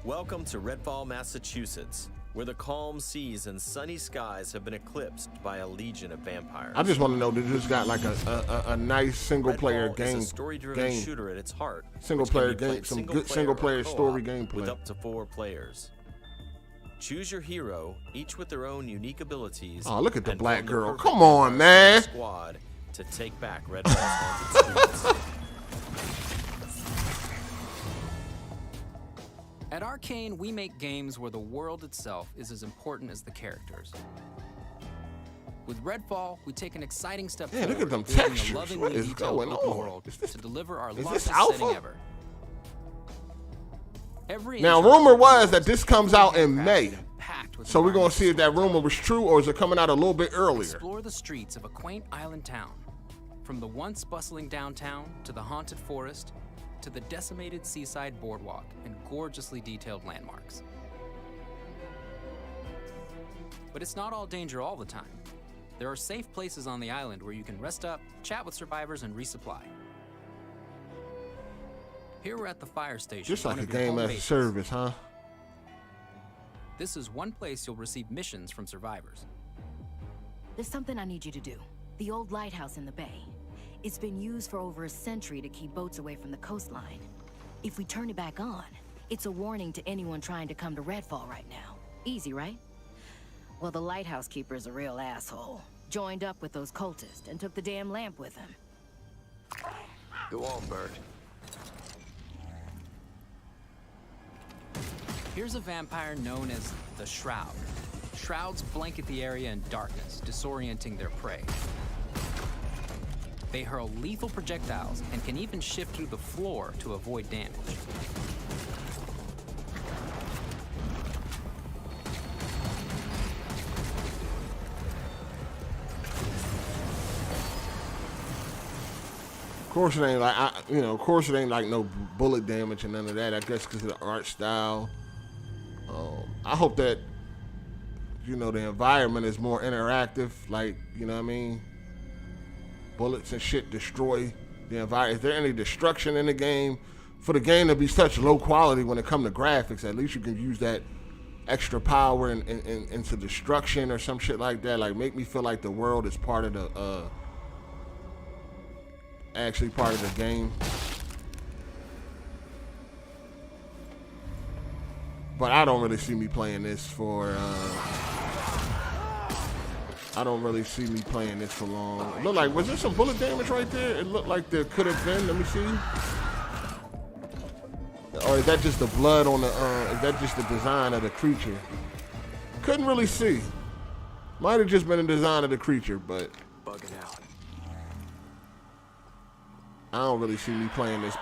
Welcome to Redfall, Massachusetts, where the calm seas and sunny skies have been eclipsed by a legion of vampires. I just want to know that this got like a nice single-player Redfall game. is a story-driven shooter at its heart. Single-player which can be game, played some good single-player single-player or story co-op gameplay. with up to 4 players. Choose your hero, each with their own unique abilities. Oh, look at the and black form the girl. perfect Come on, man. Squad to take back Redfall's haunted streets. At Arcane, we make games where the world itself is as important as the characters. With Redfall, we take an exciting step Yeah, look at them building a textures. lovingly What is detailed going open on? world to deliver our is this largest alpha? setting ever. Every Now, inch of rumor the was that this comes out in May. packed with So we're going to see if that rumor was true or is it coming out a little bit earlier. Explore the streets of a quaint island town. From the once bustling downtown to the haunted forest to the decimated seaside boardwalk and gorgeously detailed landmarks. But it's not all danger all the time. There are safe places on the island where you can rest up, chat with survivors, and resupply. Here we're at the fire station. Just like one a of your game home as a bases. service, huh? This is one place you'll receive missions from survivors. There's something I need you to do. The old lighthouse in the bay. It's been used for over a century to keep boats away from the coastline. If we turn it back on, it's a warning to anyone trying to come to Redfall right now. Easy, right? Well, the lighthouse keeper's a real asshole. Joined up with those cultists and took the damn lamp with him. Go on, Bird. Here's a vampire known as the Shroud. Shrouds blanket the area in darkness, disorienting their prey. They hurl lethal projectiles and can even shift through the floor to avoid damage. Of course it ain't like of course it ain't like no bullet damage and none of that. I guess because of the art style. I hope that the environment is more interactive. Like you know what I mean. Bullets and shit destroy the environment. Is there any destruction in the game? For the game to be such low quality when it comes to graphics, at least you can use that extra power into destruction or some shit like that. Like make me feel like the world is part of the actually part of the game. But I don't really see me playing this for I don't really see me playing this for long. Look like, was there some bullet damage right there? It looked like there could have been. Let me see. Or is that just the blood on the, is that just the design of the creature? Couldn't really see. Might have just been a design of the creature, but Bugging out. I don't really see me playing this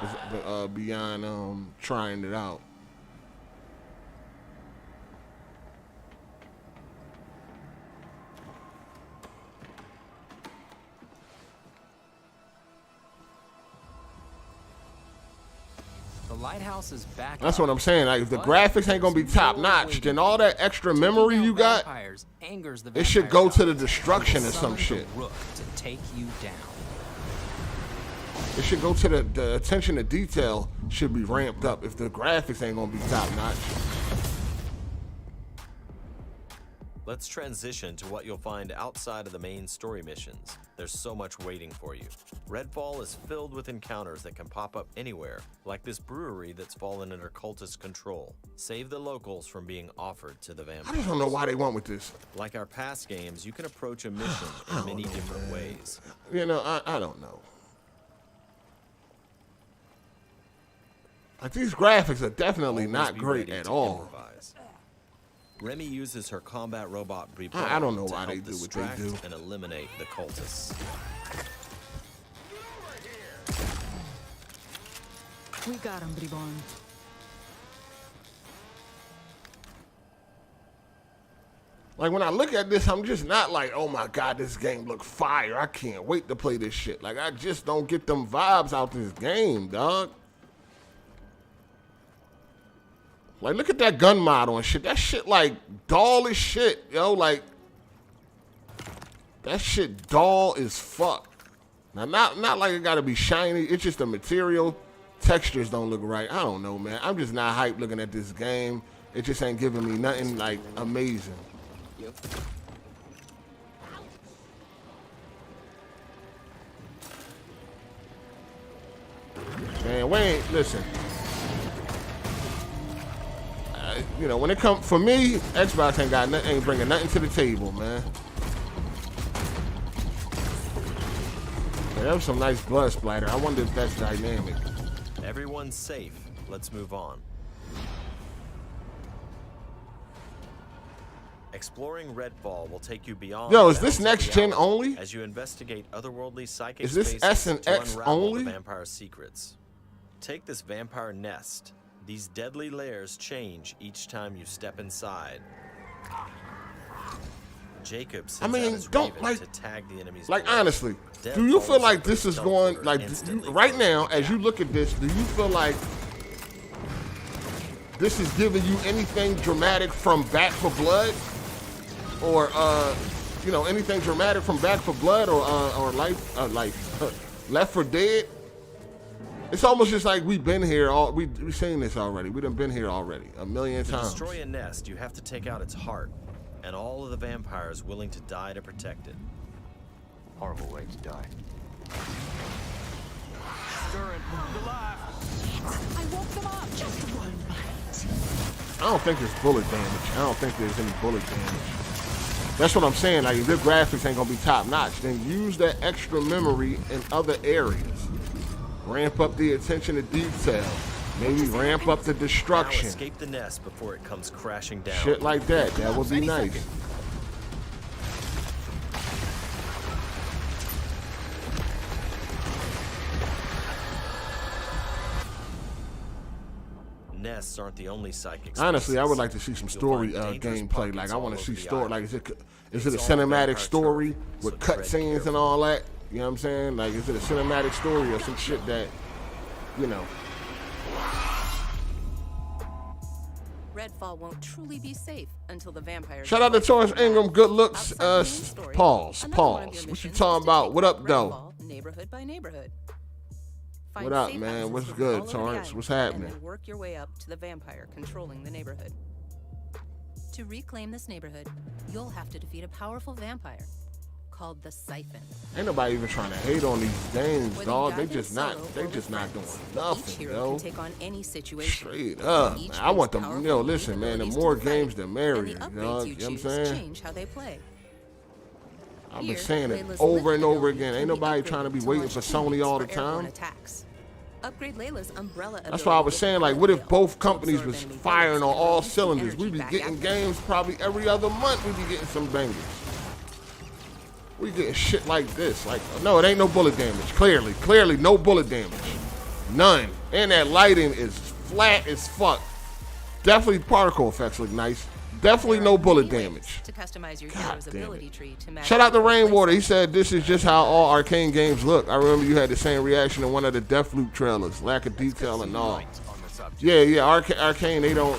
beyond trying it out. The lighthouse is back. That's what I'm saying. Like, if the graphics ain't gonna be top notch, then all that extra memory you got, it should go to the destruction or some shit. To take you down. It should go to the attention to detail should be ramped up if the graphics ain't gonna be top notch. Let's transition to what you'll find outside of the main story missions. There's so much waiting for you. Redfall is filled with encounters that can pop up anywhere, like this brewery that's fallen under cultist control. Save the locals from being offered to the vampires. I just don't know why they went with this. Like our past games, you can approach a mission in many different ways. You know, I don't know. Like, these graphics are definitely not great at all. Remy uses her combat robot I don't know why they do what they do. And eliminate the cultists. We got him, Bribon. Like, when I look at this, I'm just not like, oh my God, this game look fire. I can't wait to play this shit. Like, I just don't get them vibes out this game, dog. Like, look at that gun model and shit. That shit, like, dull as shit, yo. Like, that shit dull as fuck. Now, not like it gotta be shiny. It's just the material. Textures don't look right. I don't know, man. I'm just not hyped looking at this game. It just ain't giving me nothing, like, amazing. Man, listen. You know, when it comes, for me, Xbox ain't bringing nothing to the table, man. Yeah, that was some nice blood splatter. I wonder if that's dynamic. Everyone's safe. Let's move on. Exploring Redfall will take you beyond. Yo, is this next gen only? As you investigate otherworldly psychic Is this spaces S and to X unravel only? the vampire's secrets. Take this vampire nest. These deadly layers change each time you step inside. Jacob sends out his raven to tag the enemy's like blood. honestly, Death do you feel follows like the this is stone going river like instantly right now closes as you look at this? Do you feel like this is giving you anything dramatic from Back for Blood, or you know, anything dramatic from Back for Blood, or Left 4 Dead? It's almost just like we've been here. We've seen this already. We done been here already a million To times. destroy a nest, you have to take out its heart, and all of the vampires willing to die to protect it. Horrible way to die. Stirring the life. I woke them up. Just one bite. I don't think there's bullet damage. I don't think there's any bullet damage. That's what I'm saying. Like, if your graphics ain't gonna be top notch, then use that extra memory in other areas. Ramp up the attention to detail. Maybe ramp up the destruction. Now escape the nest before it comes crashing down. Shit like that. That would be nice. Nests aren't the only psychic Honestly, I would spaces. like to see some You'll story find dangerous gameplay. pockets Like, I want to all see over the story. island. Like, is it a It's all cinematic vampire story turf, with so tread cutscenes and carefully. all that? You know what I'm saying? Like, is it a cinematic story or some shit that, you know? Redfall won't truly be safe until the vampires. Shout out to Torrance Ingram. Good looks. Pause. What you talking about? What up, though? Neighborhood by neighborhood. Find What up, safe man? houses What's hidden good, all over the Torrance? island, What's and happening? then work your way up to the vampire controlling the neighborhood. To reclaim this neighborhood, you'll have to defeat a powerful vampire called the Siphon. Ain't nobody even trying to hate on these games, Whether dog. you They dive in just not. solo They or just with not doing friends, nothing, Each hero yo. can take on any situation. Straight up, man. Each I want brings them. powerful You know, listen, man. The abilities more to the fight, games, the merrier. and You the know, upgrades you know what I'm choose saying? change how they play. I've been Here, saying it Layla's over lift and over ability again. can Ain't be nobody trying to be upgraded waiting launch for Sony teammates all the for airborne time. attacks. Upgrade Layla's umbrella That's why I was saying, like, what if both companies was firing on all cylinders? We'd be back getting after. games probably every other month. We'd be getting some bangers. We getting shit like this. Like, no, it ain't no bullet damage. Clearly, no bullet damage. None. And that lighting is flat as fuck. Definitely particle effects look nice. Definitely no bullet damage. To customize your hero's damn ability tree to match Shout out to your Rainwater. He said this is just how all Arcane games look. I remember you had the same reaction in one of the Deathloop trailers. Lack of detail and all. Yeah. Arcane, they don't.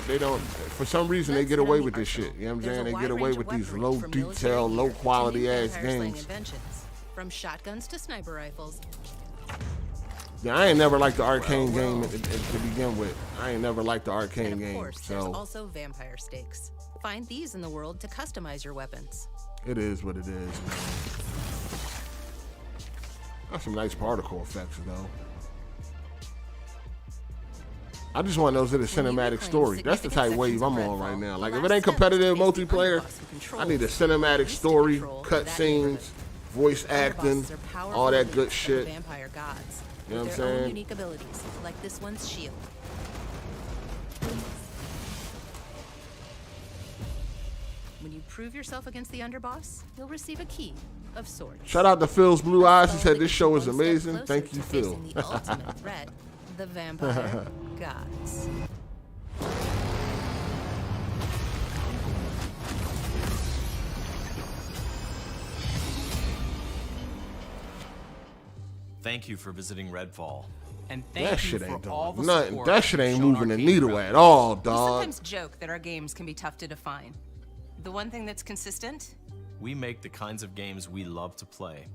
For some reason, they get away with this shit. You know what I'm saying? They get away with these low detail, low quality ass games. Inventions, from shotguns to sniper rifles. Yeah, I ain't never liked the Arcane game to begin with. I ain't never liked the Arcane And of game. course, there's So also vampire stakes. Find these in the world to customize your weapons. it is what it is, man. Got some nice particle effects though. I just want those in a cinematic story. That's the type wave I'm on right now. Like, if it ain't competitive multiplayer, I need a cinematic story, cutscenes, voice acting, all that good shit. Vampire gods. You know what I'm with their own saying? unique abilities, like this one's shield. When you prove yourself against the underboss, you'll receive a key of sorts. Shout out to Phil's Blue Eyes. He said this show is amazing. Thank you, Phil. Facing the ultimate threat, the vampire gods. Thank you for visiting Redfall. And That thank shit you ain't for all doing the nothing. support That shit you've ain't shown moving the Arcane needle throughout at all, We dog. sometimes joke that our games can be tough to define. The one thing that's consistent? We make the kinds of games we love to play.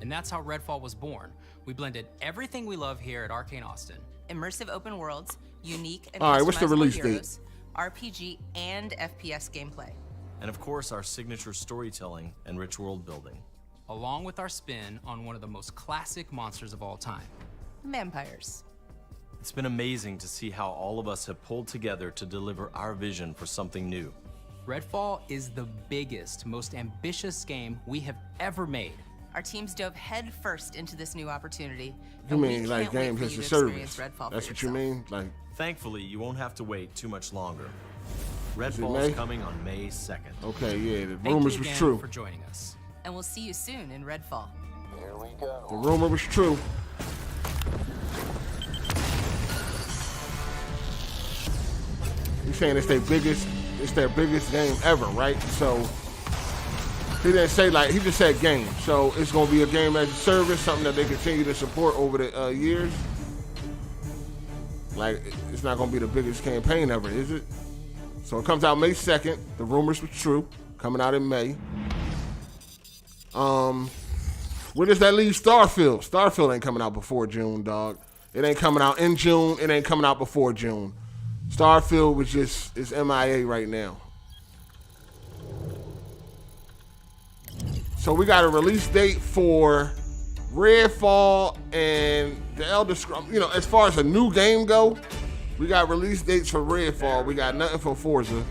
And that's how Redfall was born. We blended everything we love here at Arcane Austin. Immersive open worlds, unique and All right, what's the customizable release date? heroes, RPG and FPS gameplay. And of course, our signature storytelling and rich world building. Along with our spin on one of the most classic monsters of all time. Vampires. It's been amazing to see how all of us have pulled together to deliver our vision for something new. Redfall is the biggest, most ambitious game we have ever made. Our teams dove head first into this new opportunity. You and we mean like can't wait games for as you a to service? experience Redfall That's for what you yourself. mean? Like, Thankfully, you won't have to wait too much longer. Redfall's coming on May 2nd. Okay, yeah, the Thank rumors you was again true. for joining us. And we'll see you soon in Redfall. Here we go. The rumor was true. He's saying it's their biggest game ever, right? So he didn't say like, he just said game. So it's gonna be a game as a service, something that they continue to support over the years. Like, it's not gonna be the biggest campaign ever, is it? So it comes out May 2nd. The rumors were true. Coming out in May. Where does that leave Starfield? Starfield ain't coming out before June, dog. It ain't coming out in June. It ain't coming out before June. Starfield was just, it's MIA right now. So we got a release date for Redfall and the Elder Scrolls. You know, as far as a new game go, we got release dates for Redfall. We got nothing for Forza.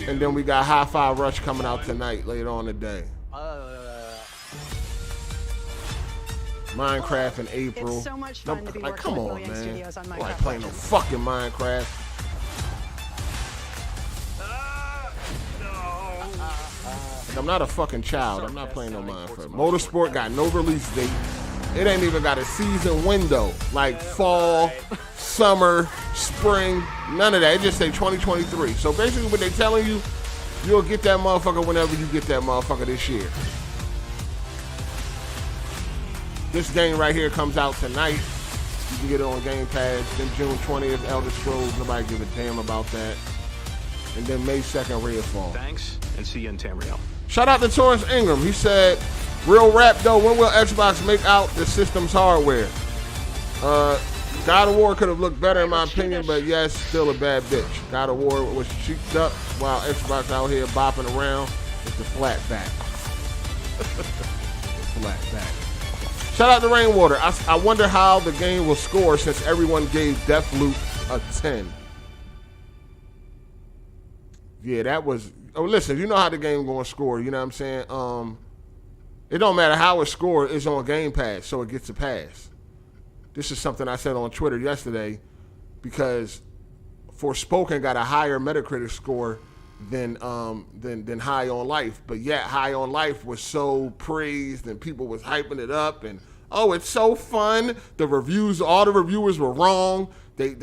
And then we got Hi-Fi Rush coming out tonight, later on today. Minecraft in April. It's so much fun to be working come with on, William man. Studios on I Minecraft ain't playing no fucking Minecraft. I'm not a fucking child. I'm not playing no Minecraft. Motorsport got no release date. It ain't even got a season window. Like fall, summer, spring, none of that. It just say 2023. So basically what they telling you, you'll get that motherfucker whenever you get that motherfucker this year. This game right here comes out tonight. You can get it on Game Pass. Then June 20th, Elder Scrolls. Nobody give a damn about that. And then May 2nd, Redfall. Thanks, and see you in Tamriel. Shout out to Torrance Ingram. He said, real rap though, when will Xbox make out the system's hardware? God of War could have looked better in my opinion, but yes, still a bad bitch. God of War was cheeked up while Xbox out here bopping around with the flat back. Flat back. Shout out to Rainwater. I wonder how the game will score since everyone gave Deathloop a 10. Yeah, that was... Oh, listen, you know how the game going to score. You know what I'm saying? It don't matter how it scored. It's on Game Pass, so it gets a pass. This is something I said on Twitter yesterday because Forspoken got a higher Metacritic score than High on Life, but yet High on Life was so praised and people was hyping it up and oh, it's so fun. The reviews, all the reviewers were wrong. They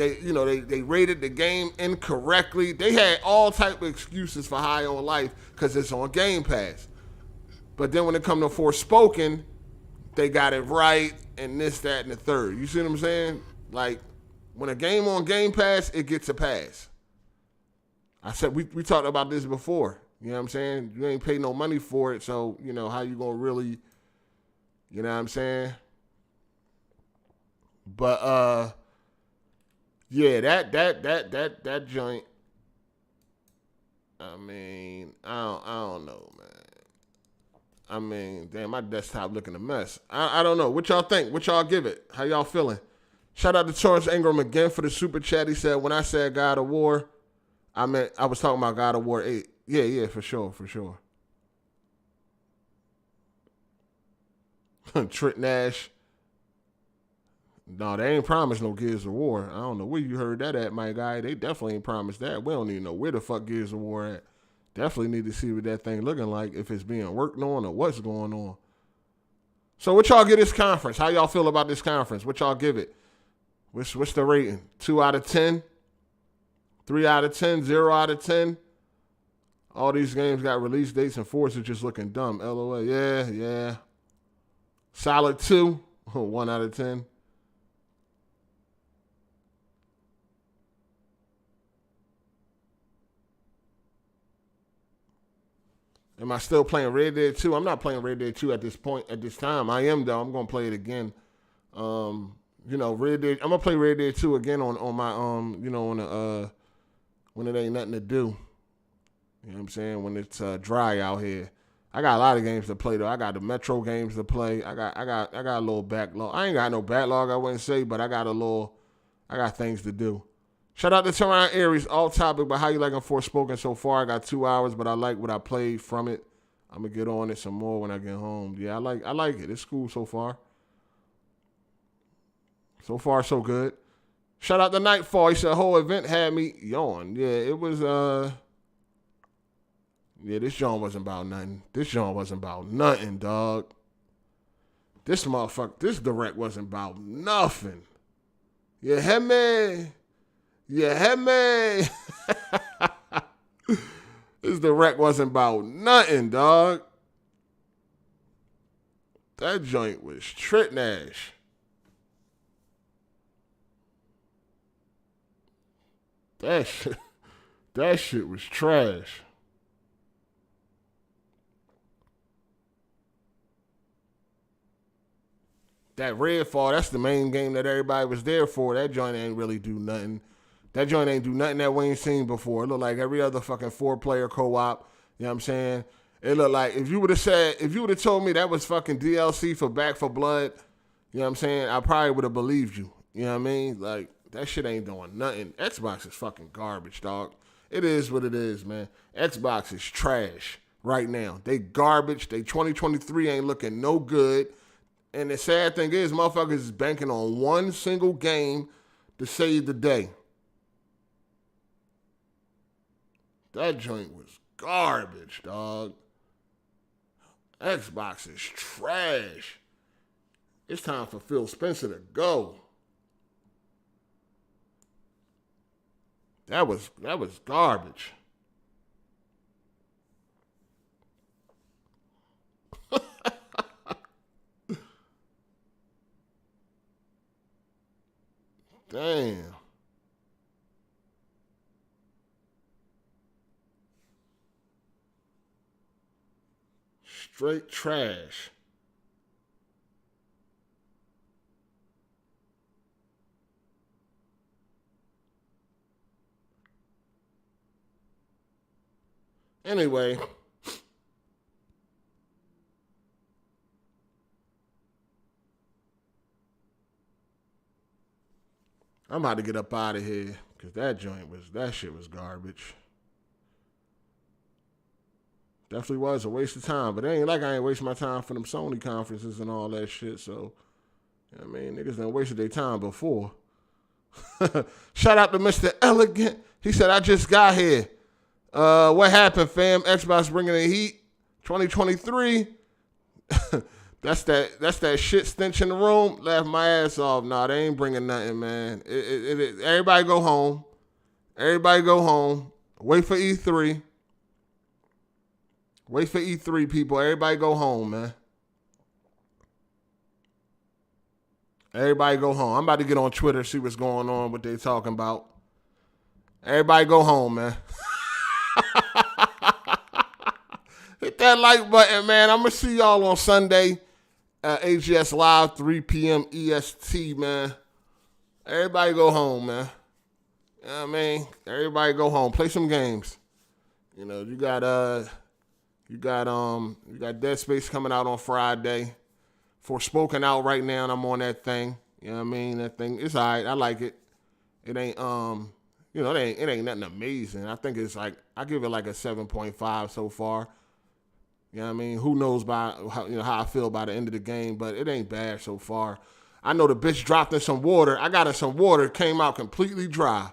rated the game incorrectly. They had all type of excuses for High on Life because it's on Game Pass. But then when it come to Forspoken, they got it right and this, that, and the third. You see what I'm saying? Like when a game on Game Pass, it gets a pass. I said we talked about this before. You know what I'm saying? You ain't pay no money for it, so you know how you gonna really, you know what I'm saying? But yeah, that joint. I mean, I don't know, man. I mean, damn, my desktop looking a mess. I don't know. What y'all think? What y'all give it? How y'all feeling? Shout out to Torrance Ingram again for the super chat. He said, when I said God of War, I was talking about God of War 8. Yeah, for sure. Trick Nash. No, they ain't promised no Gears of War. I don't know where you heard that at, my guy. They definitely ain't promised that. We don't even know where the fuck Gears of War at. Definitely need to see what that thing looking like, if it's being worked on or what's going on. So what y'all give this conference? How y'all feel about this conference? What y'all give it? What's the rating? 2 out of 10? 3 out of 10? 0 out of 10? All these games got release dates and Forza just looking dumb. LOL. Yeah. Solid 2. 1 out of 10. Am I still playing Red Dead 2? I'm not playing Red Dead 2 at this time. I am, though. I'm going to play it again. Red Dead. I'm going to play Red Dead 2 again on my, when it ain't nothing to do. You know what I'm saying? When it's dry out here. I got a lot of games to play, though. I got the Metro games to play. I got a little backlog. I ain't got no backlog, I wouldn't say, but I got things to do. Shout out to Teron Aries, all topic, but how you liking Forspoken so far? I got 2 hours, but I like what I played from it. I'm gonna get on it some more when I get home. Yeah, I like it. It's cool so far. So far, so good. Shout out to Nightfall. He said, whole event had me yawn. Yeah, it was, yeah, this joint wasn't about nothing. This joint wasn't about nothing, dog. This motherfucker, this direct wasn't about nothing. You hear me? You hear me? This direct wasn't about nothing, dog. That joint was Tritnash. That shit was trash. That Redfall, that's the main game that everybody was there for. That joint ain't really do nothing. That joint ain't do nothing that we ain't seen before. It looked like every other fucking 4-player co-op. You know what I'm saying? It looked like, if you would have told me that was fucking DLC for Back for Blood, you know what I'm saying? I probably would have believed you. You know what I mean? Like, that shit ain't doing nothing. Xbox is fucking garbage, dog. It is what it is, man. Xbox is trash right now. They garbage. They 2023 ain't looking no good. And the sad thing is, motherfuckers is banking on one single game to save the day. That joint was garbage, dog. Xbox is trash. It's time for Phil Spencer to go. That was garbage. Damn. Straight trash. Anyway, I'm about to get up out of here because that shit was garbage. Definitely was a waste of time, but it ain't like I ain't wasting my time for them Sony conferences and all that shit. So, I mean, niggas done wasted their time before. Shout out to Mr. Elegant. He said, I just got here. What happened, fam? Xbox bringing the heat. 2023. That's that shit stench in the room. Laugh my ass off. Nah, they ain't bringing nothing, man. Everybody go home. Everybody go home. Wait for E3. Wait for E3, people. Everybody go home, man. Everybody go home. I'm about to get on Twitter, see what's going on, what they talking about. Everybody go home, man. Hit that like button, man. I'm going to see y'all on Sunday at AGS Live, 3 p.m. EST, man. Everybody go home, man. You know what I mean? Everybody go home. Play some games. You know, you got Dead Space coming out on Friday. Forspoken out right now, and I'm on that thing. You know what I mean? That thing, it's all right. I like it. It ain't, it ain't nothing amazing. I think it's like, I give it like a 7.5 so far. You know what I mean? Who knows how I feel by the end of the game, but it ain't bad so far. I know the bitch dropped in some water. I got in some water, came out completely dry.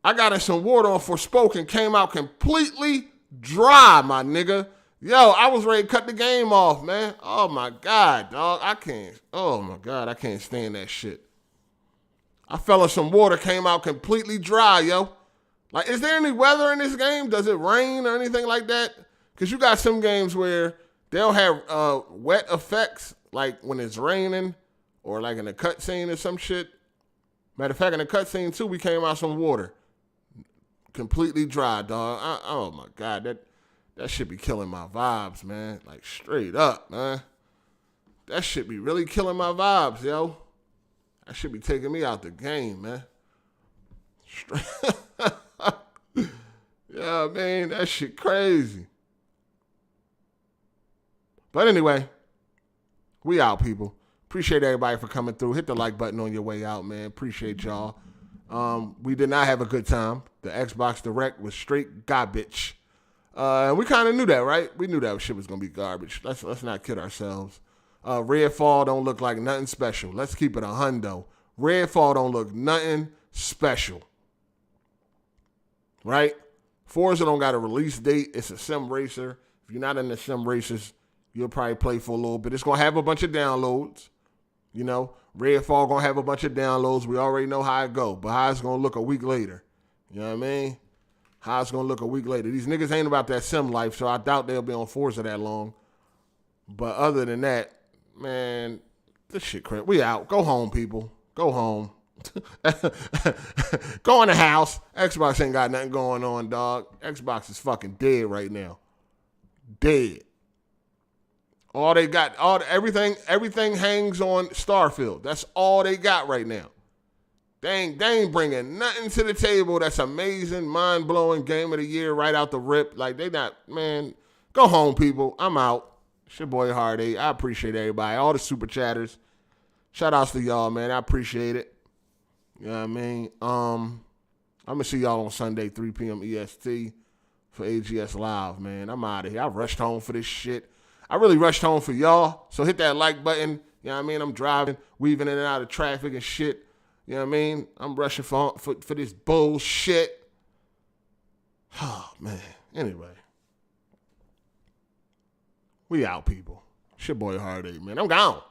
I got in some water on Forspoken, came out completely dry, my nigga. Yo, I was ready to cut the game off, man. Oh, my God, dog. I can't stand that shit. I fell in some water, came out completely dry, yo. Like, is there any weather in this game? Does it rain or anything like that? Because you got some games where they'll have wet effects, like when it's raining or like in a cutscene or some shit. Matter of fact, in the cutscene, too, we came out some water. Completely dry, dog. Oh, my God. That shit be killing my vibes, man. Like, straight up, man. That shit be really killing my vibes, yo. That shit be taking me out the game, man. Yeah, man, that shit crazy. But anyway, we out, people. Appreciate everybody for coming through. Hit the like button on your way out, man. Appreciate y'all. We did not have a good time. The Xbox Direct was straight garbage. And we kind of knew that, right? We knew that shit was going to be garbage. Let's not kid ourselves. Redfall don't look like nothing special. Let's keep it a hundo. Redfall don't look nothing special. Right? Forza don't got a release date. It's a sim racer. If you're not into sim racers, you'll probably play for a little bit. It's going to have a bunch of downloads. You know, Redfall going to have a bunch of downloads. We already know how it go, but how it's going to look a week later. You know what I mean? How it's going to look a week later. These niggas ain't about that sim life, so I doubt they'll be on Forza that long. But other than that, man, this shit crap. We out. Go home, people. Go home. Go in the house. Xbox ain't got nothing going on, dog. Xbox is fucking dead right now. Dead. All they got, everything hangs on Starfield. That's all they got right now. They ain't bringing nothing to the table that's amazing, mind-blowing game of the year right out the rip. Like, they not, man, go home, people. I'm out. It's your boy Hard8. I appreciate everybody. All the super chatters. Shout outs to y'all, man. I appreciate it. You know what I mean? I'm going to see y'all on Sunday, 3 p.m. EST for AGS Live, man. I'm out of here. I rushed home for this shit. I really rushed home for y'all. So hit that like button. You know what I mean? I'm driving, weaving in and out of traffic and shit. You know what I mean? I'm rushing for this bullshit. Oh, man. Anyway. We out, people. It's your boy Hard8, man. I'm gone.